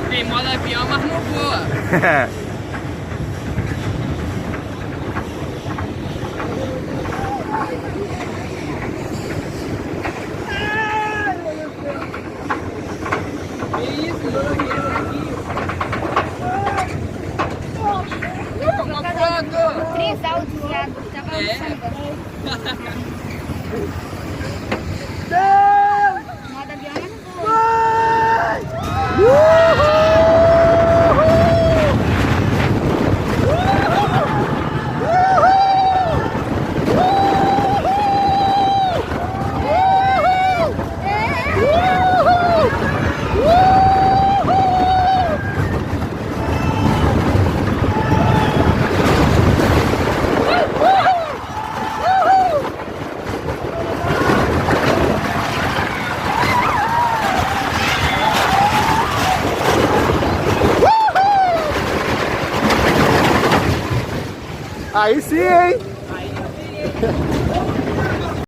Tem modo avião, mas não voa. Que isso, mano? Pronto! Trisal desviado, tava modo avião, mas não voa. Aí sim, hein? Aí eu